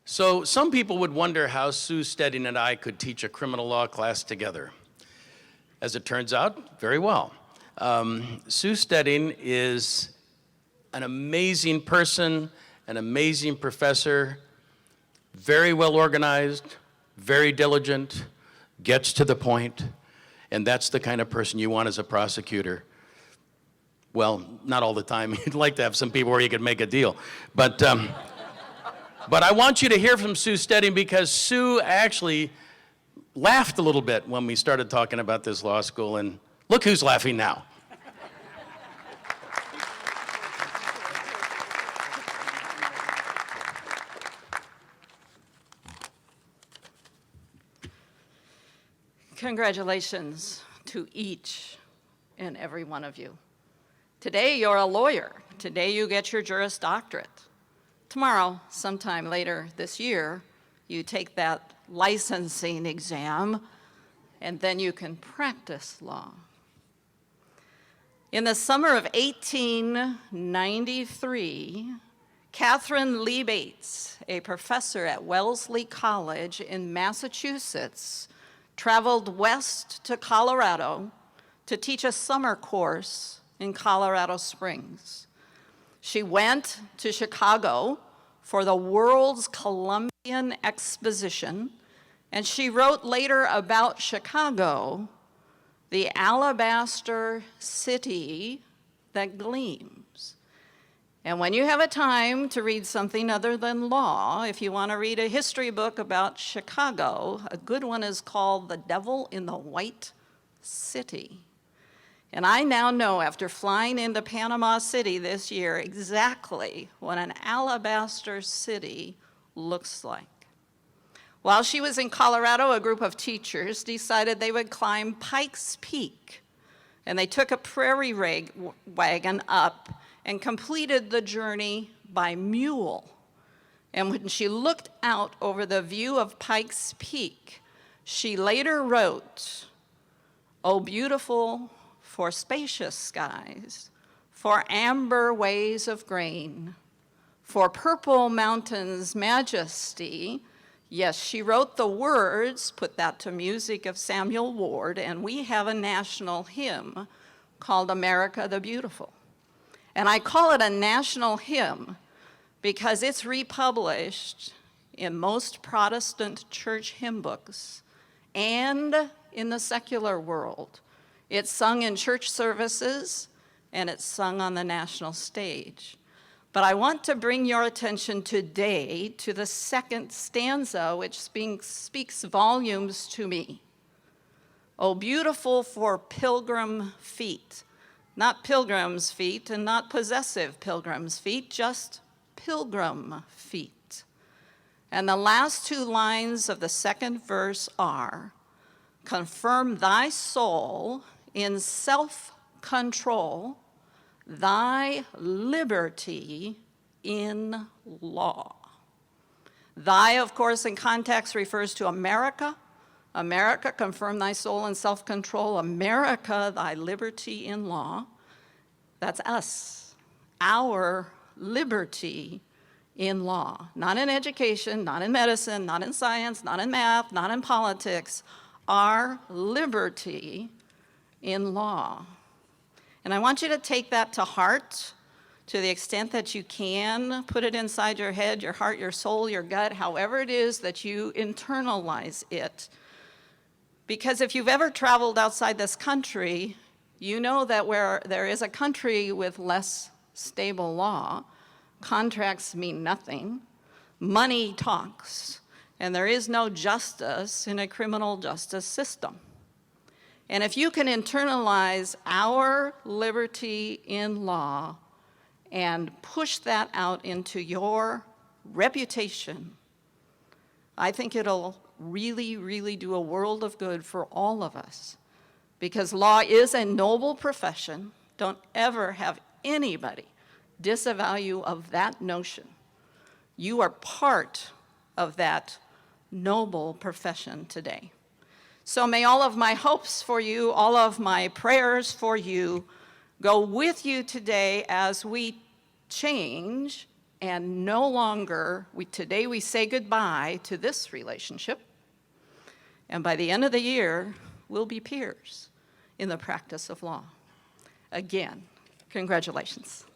So some people would wonder how Sue Steding and I could teach a criminal law class together. As it turns out, very well. Sue Steding is an amazing person, an amazing professor, very well organized, very diligent, gets to the point, and that's the kind of person you want as a prosecutor. Well, not all the time. You'd like to have some people where you could make a deal. But I want you to hear from Sue Steding because Sue actually laughed a little bit when we started talking about this law school, and look who's laughing now. Congratulations to each and every one of you. Today you're a lawyer. Today you get your Juris Doctorate. Tomorrow, sometime later this year, you take that licensing exam and then you can practice law. In the summer of 1893, Catherine Lee Bates, a professor at Wellesley College in Massachusetts, traveled west to Colorado to teach a summer course in Colorado Springs. She went to Chicago for the World's Columbian Exposition, and she wrote later about Chicago, the alabaster city that gleams. And when you have a time to read something other than law, if you want to read a history book about Chicago, a good one is called The Devil in the White City. And I now know, after flying into Panama City this year, exactly what an alabaster city looks like. While she was in Colorado, a group of teachers decided they would climb Pikes Peak. And they took a prairie wagon up and completed the journey by mule. And when she looked out over the view of Pikes Peak, she later wrote, "Oh, beautiful for spacious skies, for amber ways of grain, for purple mountains' majesty." Yes, she wrote the words, put that to music of Samuel Ward, and we have a national hymn called America the Beautiful. And I call it a national hymn because it's republished in most Protestant church hymn books and in the secular world. It's sung in church services and it's sung on the national stage. But I want to bring your attention today to the second stanza, which speaks volumes to me. Oh, beautiful for pilgrim feet. Not pilgrim's feet and not possessive pilgrim's feet, just pilgrim feet. And the last two lines of the second verse are, confirm thy soul in self-control, thy liberty in law. Thy, of course, in context refers to America. America, confirm thy soul in self-control. America, thy liberty in law. That's us, our liberty in law. Not in education, not in medicine, not in science, not in math, not in politics. Our liberty in law. And I want you to take that to heart to the extent that you can. Put it inside your head, your heart, your soul, your gut, however it is that you internalize it. Because if you've ever traveled outside this country, you know that where there is a country with less stable law, contracts mean nothing, money talks, and there is no justice in a criminal justice system. And if you can internalize our liberty in law and push that out into your reputation, I think it'll really, really do a world of good for all of us. Because law is a noble profession. Don't ever have anybody disavow of that notion. You are part of that noble profession today. So may all of my hopes for you, all of my prayers for you, go with you today as we change and no longer, today we say goodbye to this relationship, and by the end of the year, we'll be peers in the practice of law. Again, congratulations.